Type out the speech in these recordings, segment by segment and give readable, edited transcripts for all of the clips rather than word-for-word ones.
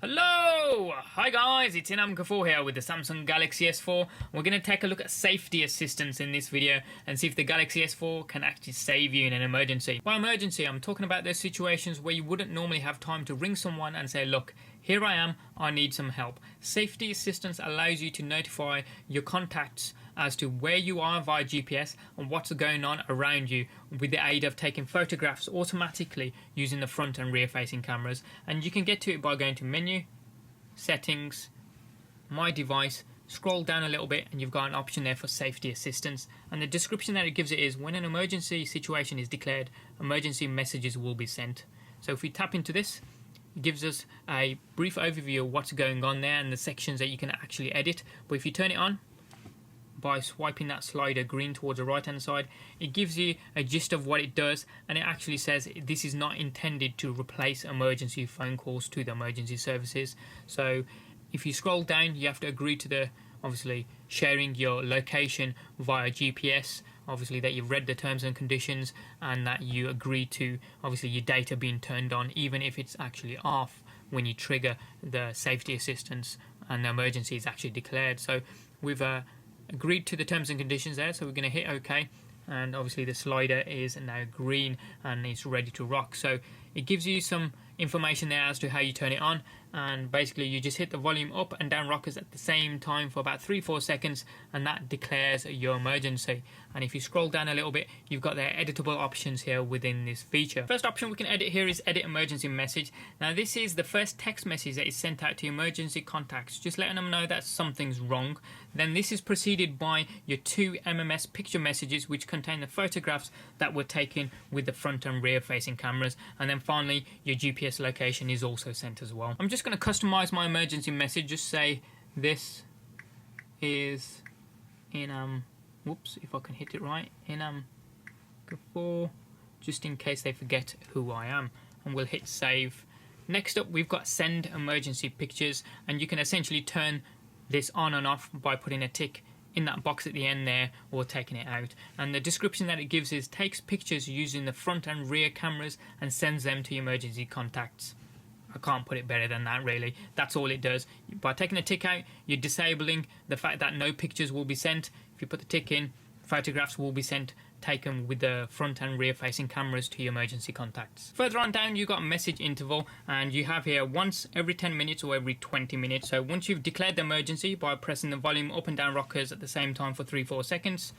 Hello! Hi guys, it's Inam Kafoor here with the Samsung Galaxy S4. We're going to take a look at safety assistance in this video and see if the Galaxy S4 can actually save you in an emergency. By emergency, I'm talking about those situations where you wouldn't normally have time to ring someone and say, look, here I am, I need some help. Safety assistance allows you to notify your contacts as to where you are via GPS and what's going on around you with the aid of taking photographs automatically using the front and rear facing cameras. And you can get to it by going to Menu, Settings, My Device, scroll down a little bit and you've got an option there for safety assistance. And the description that it gives it is, when an emergency situation is declared, emergency messages will be sent. So if we tap into this, it gives us a brief overview of what's going on there and the sections that you can actually edit. But if you turn it on by swiping that slider green towards the right hand side, it gives you a gist of what it does, and it actually says this is not intended to replace emergency phone calls to the emergency services. So if you scroll down, you have to agree to the obviously sharing your location via GPS, obviously that you've read the terms and conditions and that you agree to obviously your data being turned on even if it's actually off when you trigger the safety assistance and the emergency is actually declared. So we've agreed to the terms and conditions there, so we're going to hit OK, and obviously the slider is now green and it's ready to rock. So it gives you some information there as to how you turn it on, and basically you just hit the volume up and down rockers at the same time for about 3-4 seconds and that declares your emergency. And if you scroll down a little bit, you've got their editable options here within this feature. First option we can edit here is edit emergency message. Now this is the first text message that is sent out to emergency contacts, just letting them know that something's wrong. Then this is preceded by your 2 MMS picture messages which contain the photographs that were taken with the front and rear facing cameras, and then finally your GPS location is also sent as well. I'm just going to customize my emergency message, just say this is in whoops, if I can hit it right, Inam Kafoor, just in case they forget who I am, and we'll hit save. Next up we've got send emergency pictures, and you can essentially turn this on and off by putting a tick in that box at the end there or taking it out. And the description that it gives is takes pictures using the front and rear cameras and sends them to emergency contacts. I can't put it better than that really. That's all it does. By taking the tick out, you're disabling the fact that no pictures will be sent. If you put the tick in, photographs will be sent taken with the front and rear facing cameras to your emergency contacts. Further on down you've got a message interval, and you have here once every 10 minutes or every 20 minutes. So once you've declared the emergency by pressing the volume up and down rockers at the same time for 3-4 seconds,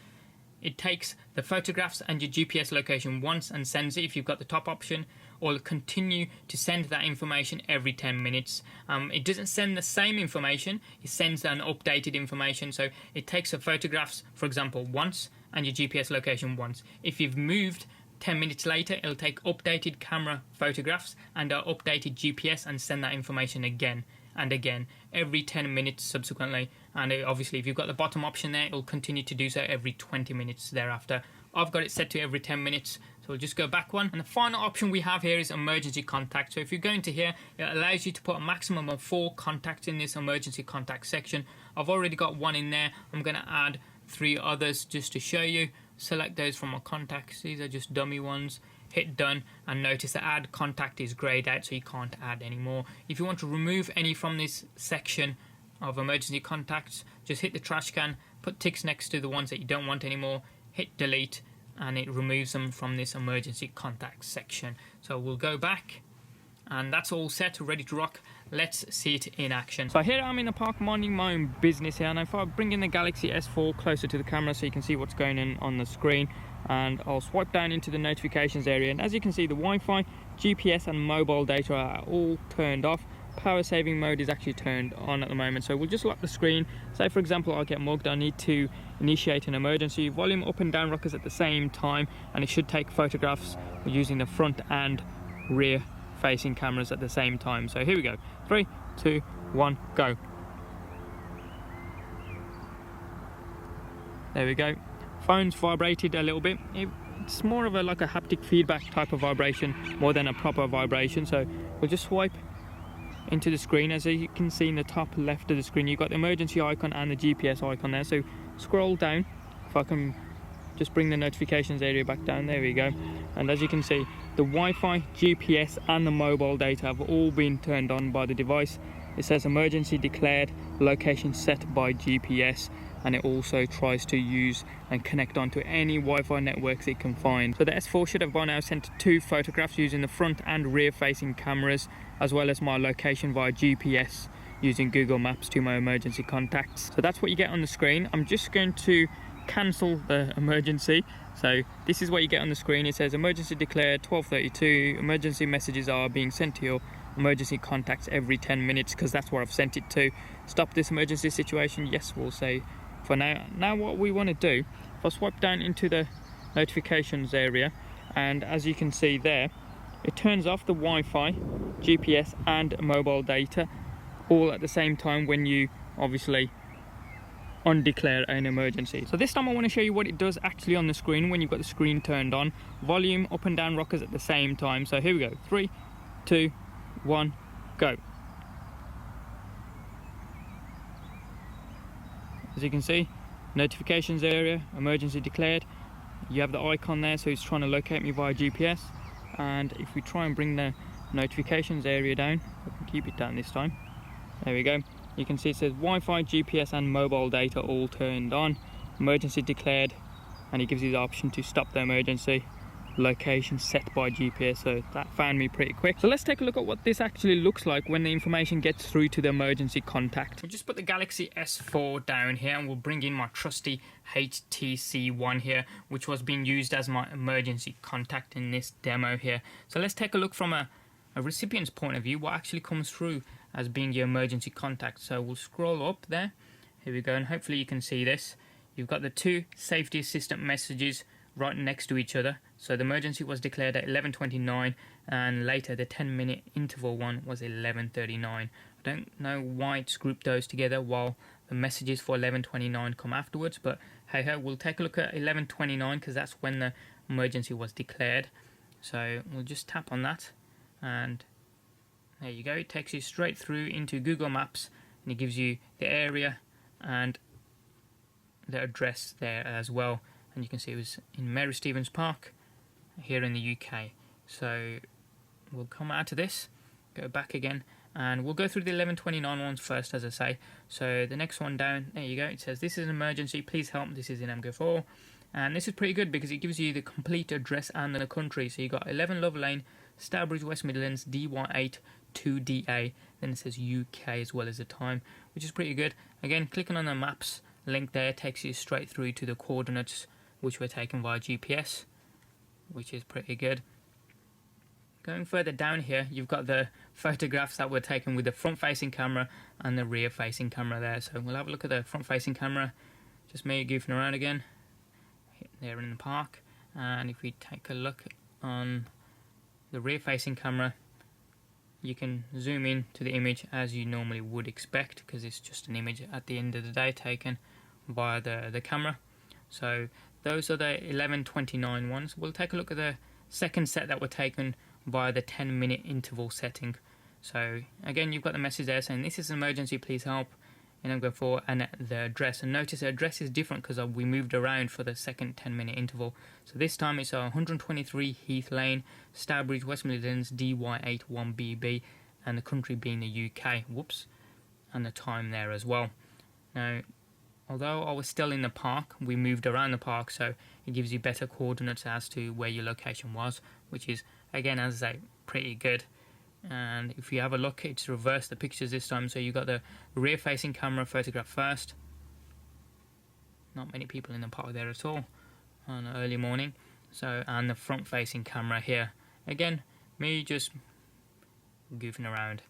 it takes the photographs and your GPS location once and sends it if you've got the top option, or continue to send that information every 10 minutes. It doesn't send the same information, it sends an updated information. So it takes the photographs, for example, once, and your GPS location once. If you've moved 10 minutes later, it'll take updated camera photographs and our updated GPS and send that information again and again every 10 minutes subsequently. And obviously if you've got the bottom option there, it'll continue to do so every 20 minutes thereafter. I've got it set to every 10 minutes, so we'll just go back one. And the final option we have here is emergency contact. So if you go into here, it allows you to put a maximum of 4 contacts in this emergency contact section. I've already got 1 in there. I'm going to add 3 others just to show you. Select those from my contacts. These are just dummy ones. Hit done, and notice that add contact is grayed out, so you can't add any more. If you want to remove any from this section of emergency contacts, just hit the trash can, put ticks next to the ones that you don't want anymore, hit delete, and it removes them from this emergency contact section. So we'll go back, and that's all set, ready to rock. Let's see it in action. So here I'm in the park minding my own business here, and if I bring in the Galaxy S4 closer to the camera so you can see what's going on the screen, and I'll swipe down into the notifications area, and as you can see the Wi-Fi, GPS and mobile data are all turned off. Power saving mode is actually turned on at the moment. So we'll just lock the screen. Say for example I get mugged, I need to initiate an emergency, volume up and down rockers at the same time, and it should take photographs using the front and rear facing cameras at the same time. So here we go, 3, 2, 1, go. There we go. Phone's vibrated a little bit. It's more of like a haptic feedback type of vibration more than a proper vibration. So we'll just swipe into the screen. As you can see in the top left of the screen, you've got the emergency icon and the GPS icon there. So scroll down, if I can just bring the notifications area back down, there we go. And as you can see, the Wi-Fi, GPS and the mobile data have all been turned on by the device. It says emergency declared, location set by GPS, and it also tries to use and connect onto any Wi-Fi networks it can find. So the S4 should have by now sent 2 photographs using the front and rear facing cameras, as well as my location via GPS using Google Maps to my emergency contacts. So that's what you get on the screen. I'm just going to cancel the emergency. So this is what you get on the screen. It says emergency declared 12:32. Emergency messages are being sent to your emergency contacts every 10 minutes, because that's where I've sent it to. Stop this emergency situation. Yes, we'll say for now. Now what we want to do, if I swipe down into the notifications area, and as you can see there, it turns off the Wi-Fi, GPS and mobile data all at the same time when you obviously undeclare an emergency. So this time I want to show you what it does actually on the screen when you've got the screen turned on. Volume up and down rockers at the same time. So here we go, 3, 2, 1, go. As you can see, notifications area, emergency declared. You have the icon there, so it's trying to locate me via GPS. And if we try and bring the notifications area down, I can keep it down this time. There we go. You can see it says Wi-Fi, GPS and mobile data all turned on. Emergency declared, and it gives you the option to stop the emergency. Location set by GPS, so that found me pretty quick. So let's take a look at what this actually looks like when the information gets through to the emergency contact. We'll just put the Galaxy S4 down here, and we'll bring in my trusty HTC ONE here, which was being used as my emergency contact in this demo here. So let's take a look from a recipient's point of view, what actually comes through as being your emergency contact. So we'll scroll up there. Here we go, and hopefully you can see this. You've got the 2 safety assistant messages right next to each other. So the emergency was declared at 11:29, and later the 10-minute interval one was 11:39. I don't know why it's grouped those together while the messages for 11:29 come afterwards, but hey ho, we'll take a look at 11:29 because that's when the emergency was declared. So we'll just tap on that, and there you go. It takes you straight through into Google Maps, and it gives you the area and the address there as well. And you can see it was in Mary Stevens Park here in the UK. So we'll come out of this, go back again, and we'll go through the 11:29 ones first, as I say. So the next one down, there you go, it says this is an emergency, please help, this is in MGO4. And this is pretty good because it gives you the complete address and the country. So you got 11 Love Lane, Stourbridge, West Midlands, DY8 2DA, then it says UK as well as the time, which is pretty good. Again, clicking on the maps link there takes you straight through to the coordinates which were taken via GPS, which is pretty good. Going further down here, you've got the photographs that were taken with the front-facing camera and the rear-facing camera there. So we'll have a look at the front-facing camera. Just me goofing around again there in the park. And if we take a look on the rear-facing camera, you can zoom in to the image as you normally would expect, because it's just an image at the end of the day taken via the camera. So those are the 11:29 ones. We'll take a look at the second set that were taken via the 10-minute interval setting. So again, you've got the message there saying this is an emergency, please help, and I'm going for and the address. And notice the address is different because we moved around for the second 10-minute interval. So this time it's 123 Heath Lane, Stourbridge, West Midlands, DY8 1BB, and the country being the UK. Whoops, and the time there as well. Now, although I was still in the park, we moved around the park, so it gives you better coordinates as to where your location was, which is, again, as I say, pretty good. And if you have a look, it's reversed the pictures this time, so you've got the rear-facing camera photograph first. Not many people in the park there at all on an early morning. So, and the front-facing camera here. Again, me just goofing around.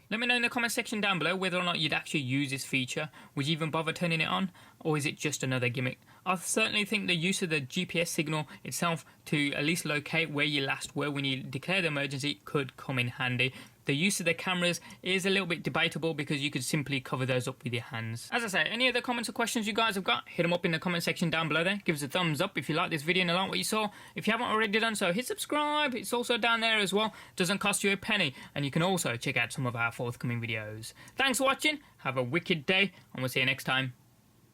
Let me know in the comment section down below whether or not you'd actually use this feature. Would you even bother turning it on, or is it just another gimmick? I certainly think the use of the GPS signal itself to at least locate where you last were when you declare the emergency could come in handy. The use of the cameras is a little bit debatable because you could simply cover those up with your hands. As I say, any other comments or questions you guys have got, hit them up in the comment section down below there. Give us a thumbs up if you like this video and like what you saw. If you haven't already done so, hit subscribe. It's also down there as well. Doesn't cost you a penny. And you can also check out some of our forthcoming videos. Thanks for watching. Have a wicked day, and we'll see you next time.